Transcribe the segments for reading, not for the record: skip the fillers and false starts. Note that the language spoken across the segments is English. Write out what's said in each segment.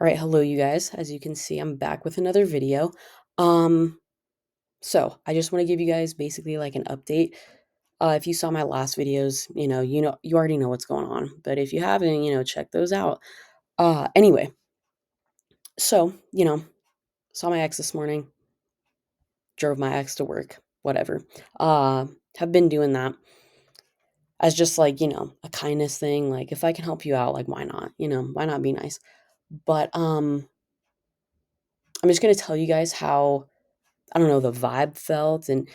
All right, hello you guys. As you can see, I'm back with another video. Um, so I just want to give you guys basically like an update. If you saw my last videos, you already know what's going on. But if you haven't, check those out. Anyway, so, saw my ex this morning, drove my ex to work, whatever. Have been doing that as just like, a kindness thing. Like if I can help you out, like why not? Why not be nice? But I'm just gonna tell you guys how I don't know, the vibe felt and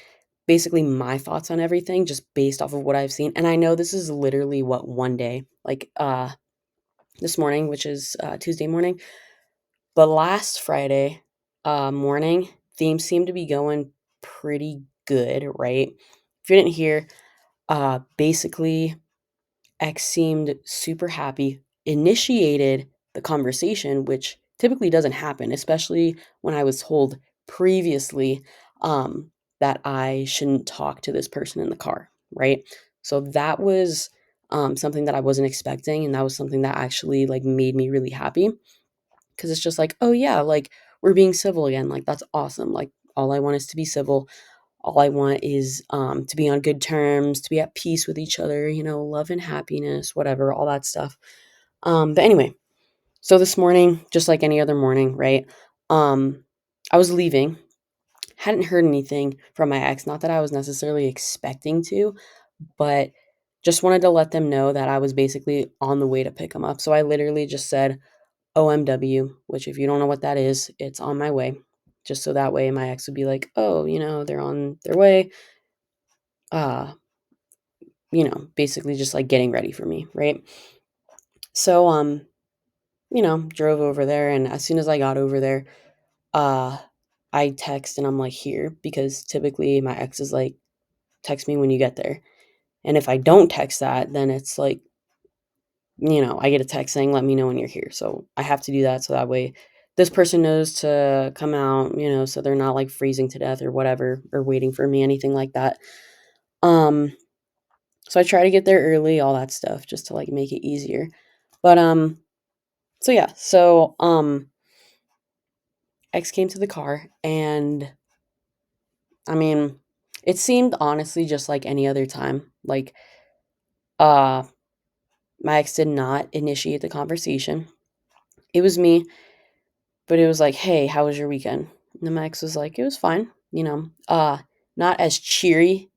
basically my thoughts on everything just based off of what I've seen. And I know this is literally what one day, like this morning, which is Tuesday morning, but last Friday morning, themes seemed to be going pretty good, right? If you didn't hear, basically X seemed super happy, initiated the conversation, which typically doesn't happen, especially when I was told previously that I shouldn't talk to this person in the car, right? So that was something that I wasn't expecting, and that was something that actually like made me really happy because it's just like, oh yeah, like we're being civil again, like that's awesome. Like all I want is to be civil. All I want is to be on good terms, to be at peace with each other, love and happiness, whatever, all that stuff. But anyway, so this morning, just like any other morning, right? Um, I was leaving, hadn't heard anything from my ex. Not that I was necessarily expecting to, but just wanted to let them know that I was basically on the way to pick them up. So I literally just said OMW, which if you don't know what that is, it's on my way. Just so that way my ex would be like, oh, they're on their way. Uh, basically just like getting ready for me, right? So drove over there and as soon as I got over there, uh I text and I'm like here because typically my ex is like text me when you get there. And if I don't text that, then it's like, I get a text saying let me know when you're here. So I have to do that so that way this person knows to come out, so they're not like freezing to death or whatever or waiting for me, anything like that. Um so I try to get there early, all that stuff just to like make it easier. But so yeah, so X came to the car and I mean, it seemed honestly just like any other time. Like uh my ex did not initiate the conversation. It was me, but it was like, "Hey, how was your weekend?" And then my ex was like, "It was fine." Not as cheery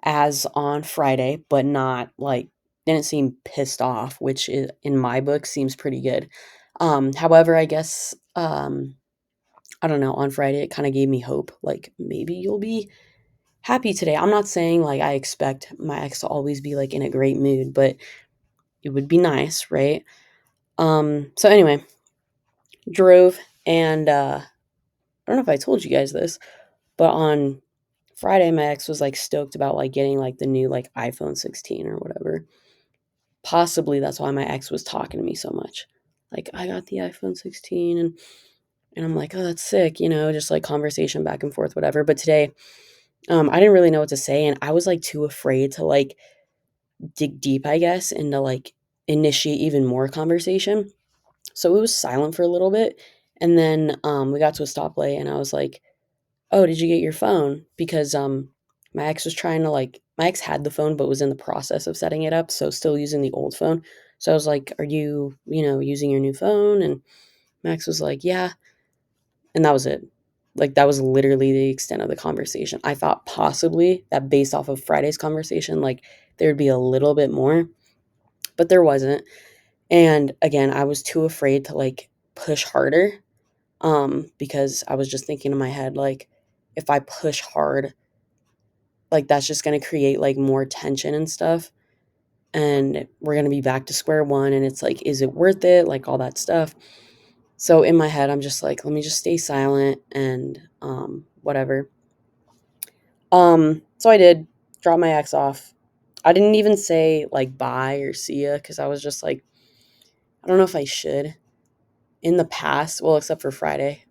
as on Friday, but not like didn't seem pissed off, which in my book seems pretty good. However, I guess I don't know, on Friday it kind of gave me hope like maybe you'll be happy today. I'm not saying like I expect my ex to always be like in a great mood, but it would be nice, right? So anyway, drove and I don't know if I told you guys this, but on Friday my ex was like stoked about like getting like the new like iPhone 16 or whatever. Possibly that's why my ex was talking to me so much. Like I got the iPhone 16 and I'm like, "Oh, that's sick," just like conversation back and forth whatever. But today I didn't really know what to say and I was like too afraid to like dig deep, I guess, and to like initiate even more conversation. So it was silent for a little bit. And then we got to a stoplight and I was like, "Oh, did you get your phone?" Because my ex was trying to like my ex had the phone but was in the process of setting it up, so still using the old phone. So I was like, "Are you, using your new phone?" And Max was like, "Yeah." And that was it. Like that was literally the extent of the conversation. I thought possibly that based off of Friday's conversation, like there'd be a little bit more, but there wasn't. And again, I was too afraid to like push harder because I was just thinking in my head like if I push hard, like that's just going to create like more tension and stuff and we're going to be back to square one and it's like is it worth it? Like all that stuff. So in my head I'm just like let me just stay silent and whatever. So I did drop my ex off. I didn't even say like bye or see ya cuz I was just like I don't know if I should. In the past, well except for Friday,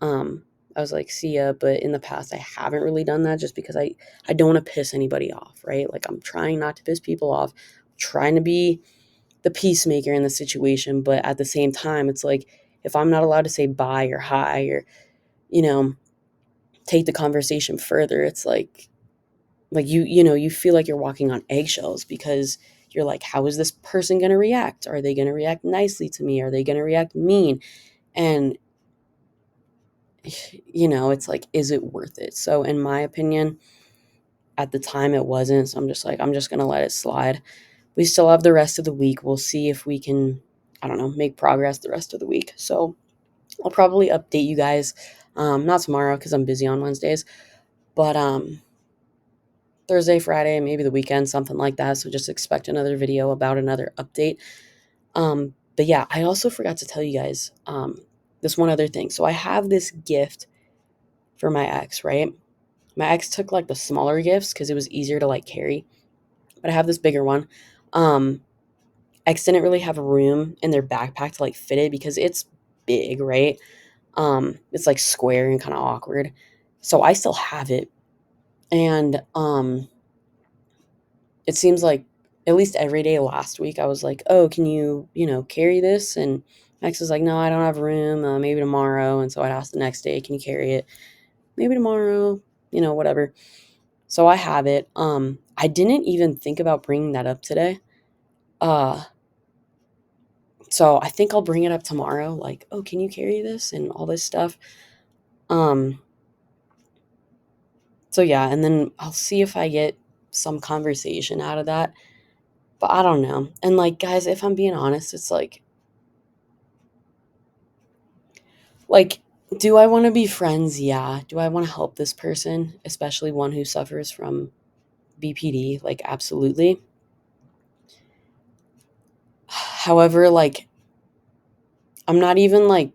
um, I was like, "See ya," but in the past, I haven't really done that just because I don't wanna piss anybody off, right? Like, I'm trying not to piss people off, trying to be the peacemaker in the situation, but at the same time, it's like, if I'm not allowed to say bye or hi or, you know, take the conversation further, it's like you feel like you're walking on eggshells because you're like, how is this person going to react? Are they going to react nicely to me? Are they going to react mean? And it's like, is it worth it? So in my opinion, at the time it wasn't. So I'm just like, I'm just going to let it slide. We still have the rest of the week. We'll see if we can, I don't know, make progress the rest of the week. So I'll probably update you guys, not tomorrow because I'm busy on Wednesdays, but Thursday, Friday, maybe the weekend, something like that. So just expect another video about another update. But yeah, I also forgot to tell you guys this one other thing. So I have this gift for my ex, right? My ex took like the smaller gifts because it was easier to like carry, but I have this bigger one. Ex didn't really have room in their backpack to like fit it because it's big, right? It's like square and kind of awkward. So I still have it. And it seems like at least every day last week I was like, "Oh, can you, carry this?" And Max was like, "No, I don't have room. Maybe tomorrow." And so I'd ask the next day, "Can you carry it?" Maybe tomorrow, whatever. So I have it. I didn't even think about bringing that up today. Uh, so I think I'll bring it up tomorrow. Like, "Oh, can you carry this?" and all this stuff. Um, so yeah, and then I'll see if I get some conversation out of that. But I don't know. And like, guys, if I'm being honest, it's like, do I want to be friends? Yeah. Do I want to help this person, especially one who suffers from BPD? Like, absolutely. However, like, I'm not even like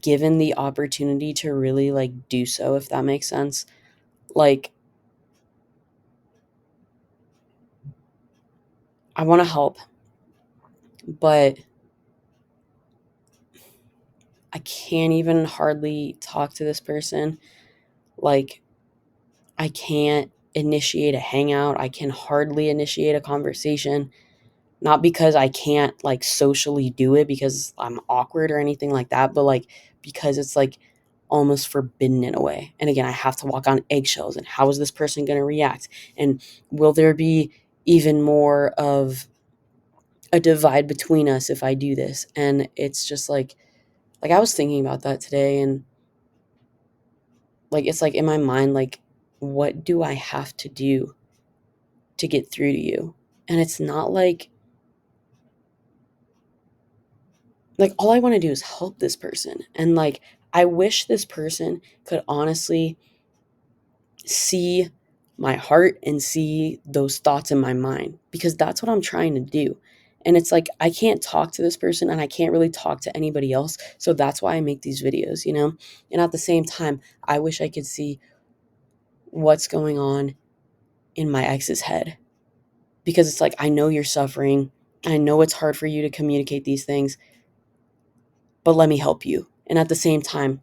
given the opportunity to really like do so, if that makes sense. Like, I want to help, but I can't even hardly talk to this person. Like, I can't initiate a hangout. I can hardly initiate a conversation. Not because I can't like socially do it because I'm awkward or anything like that, but like because it's like almost forbidden in a way. And again, I have to walk on eggshells. And how is this person going to react? And will there be even more of a divide between us if I do this? And it's just like I was thinking about that today, and like it's like in my mind, like, what do I have to do to get through to you? And it's not like all I want to do is help this person. And like I wish this person could honestly see my heart and see those thoughts in my mind, because that's what I'm trying to do. And it's like I can't talk to this person and I can't really talk to anybody else. So that's why I make these videos. And at the same time, I wish I could see what's going on in my ex's head, because it's like I know you're suffering. I know it's hard for you to communicate these things, but let me help you. And at the same time,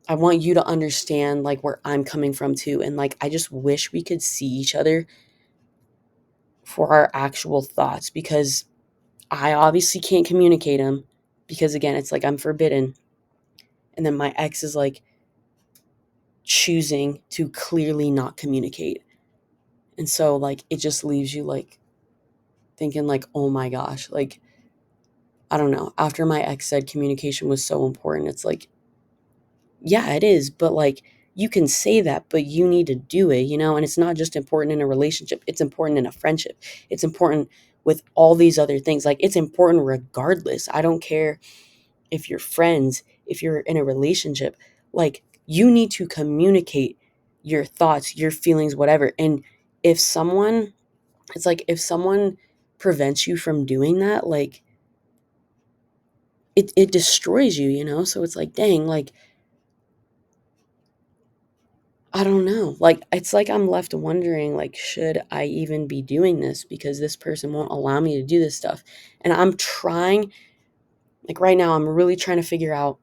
I want you to understand like where I'm coming from too. And like, I just wish we could see each other for our actual thoughts, because I obviously can't communicate them because again, it's like I'm forbidden. And then my ex is like choosing to clearly not communicate. And so like, it just leaves you like thinking like, oh my gosh, like, I don't know. After my ex said communication was so important, it's like, yeah, it is, but like you can say that, but you need to do it. And it's not just important in a relationship, it's important in a friendship. It's important with all these other things. Like it's important regardless. I don't care if you're friends, if you're in a relationship, like you need to communicate your thoughts, your feelings, whatever. And if someone, it's like if someone prevents you from doing that, like it destroys you. So it's like, dang, like I don't know. Like, it's like I'm left wondering, like, should I even be doing this because this person won't allow me to do this stuff? And I'm trying, like, right now, I'm really trying to figure out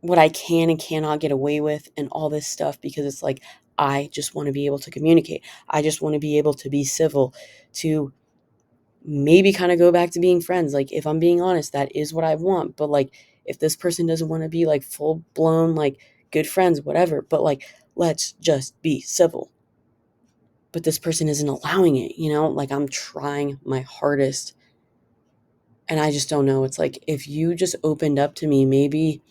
what I can and cannot get away with and all this stuff, because it's like, I just want to be able to communicate. I just want to be able to be civil, to maybe kind of go back to being friends. Like, if I'm being honest, that is what I want. But like, if this person doesn't want to be like full blown, like good friends, whatever, but like, let's just be civil. But this person isn't allowing it, you know? Like, I'm trying my hardest and I just don't know. It's like, if you just opened up to me, maybe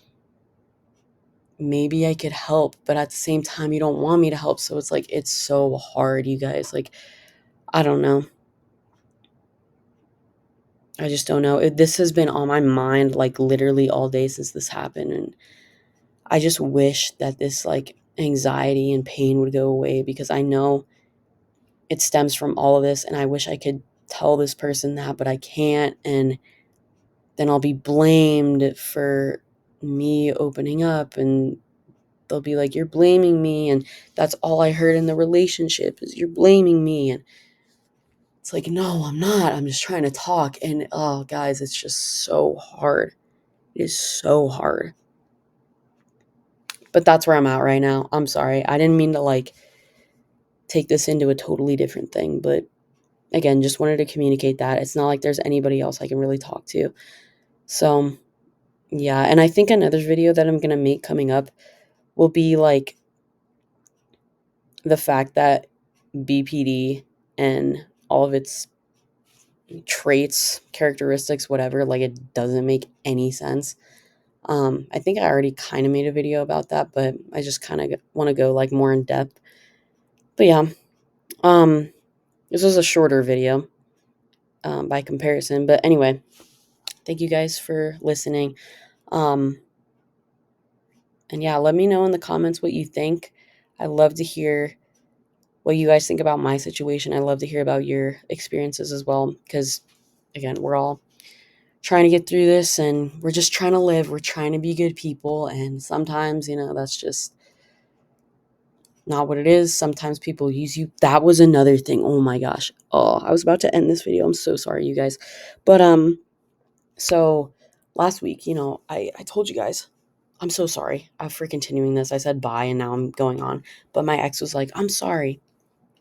I could help, but at the same time, you don't want me to help. So it's like, it's so hard, you guys. Like, I don't know. I just don't know. This has been on my mind like literally all day since this happened. And I just wish that this like anxiety and pain would go away, because I know it stems from all of this. And I wish I could tell this person that, but I can't. And then I'll be blamed for me opening up, and they'll be like, you're blaming me. And that's all I heard in the relationship is you're blaming me. And it's like, no, I'm not. I'm just trying to talk. And oh, guys, it's just so hard. It is so hard. But that's where I'm at right now. I'm sorry. I didn't mean to like take this into a totally different thing. But again, just wanted to communicate that. It's not like there's anybody else I can really talk to. So yeah. And I think another video that I'm going to make coming up will be like the fact that BPD and all of its traits, characteristics, whatever, like it doesn't make any sense. I think I already kind of made a video about that, but I just kind of want to go like more in depth. But yeah, um, this was a shorter video by comparison. But anyway, thank you guys for listening. Um, and yeah, let me know in the comments what you think. I love to hear what you guys think about my situation. I love to hear about your experiences as well, because again, we're all trying to get through this and we're just trying to live. We're trying to be good people. And sometimes, that's just not what it is. Sometimes people use you. That was another thing. Oh my gosh. Oh, I was about to end this video. I'm so sorry, you guys. But so last week, I told you guys, I'm so sorry for continuing this. I said bye and now I'm going on. But my ex was like, I'm sorry.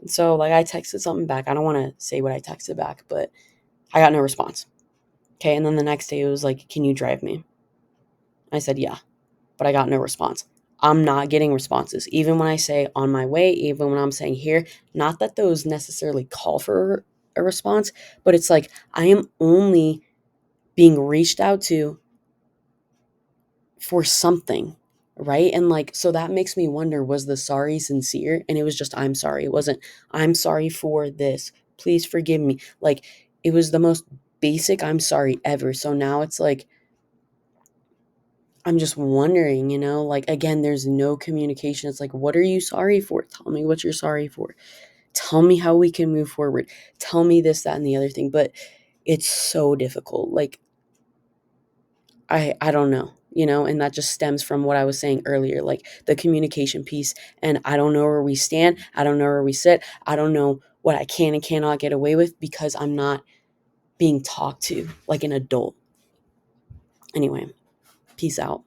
And so like I texted something back. I don't want to say what I texted back, but I got no response. Okay. And then the next day it was like, can you drive me? I said, yeah, but I got no response. I'm not getting responses. Even when I say on my way, even when I'm saying here, not that those necessarily call for a response, but it's like I am only being reached out to for something, right? And like, so that makes me wonder, was the sorry sincere? And it was just, I'm sorry. It wasn't, I'm sorry for this. Please forgive me. Like, it was the most basic I'm sorry ever. So now it's like, I'm just wondering, like, again, there's no communication. It's like, what are you sorry for? Tell me what you're sorry for. Tell me how we can move forward. Tell me this, that, and the other thing. But it's so difficult. Like, I don't know, and that just stems from what I was saying earlier, like the communication piece. And I don't know where we stand. I don't know where we sit. I don't know what I can and cannot get away with because I'm not being talked to like an adult. Anyway, peace out.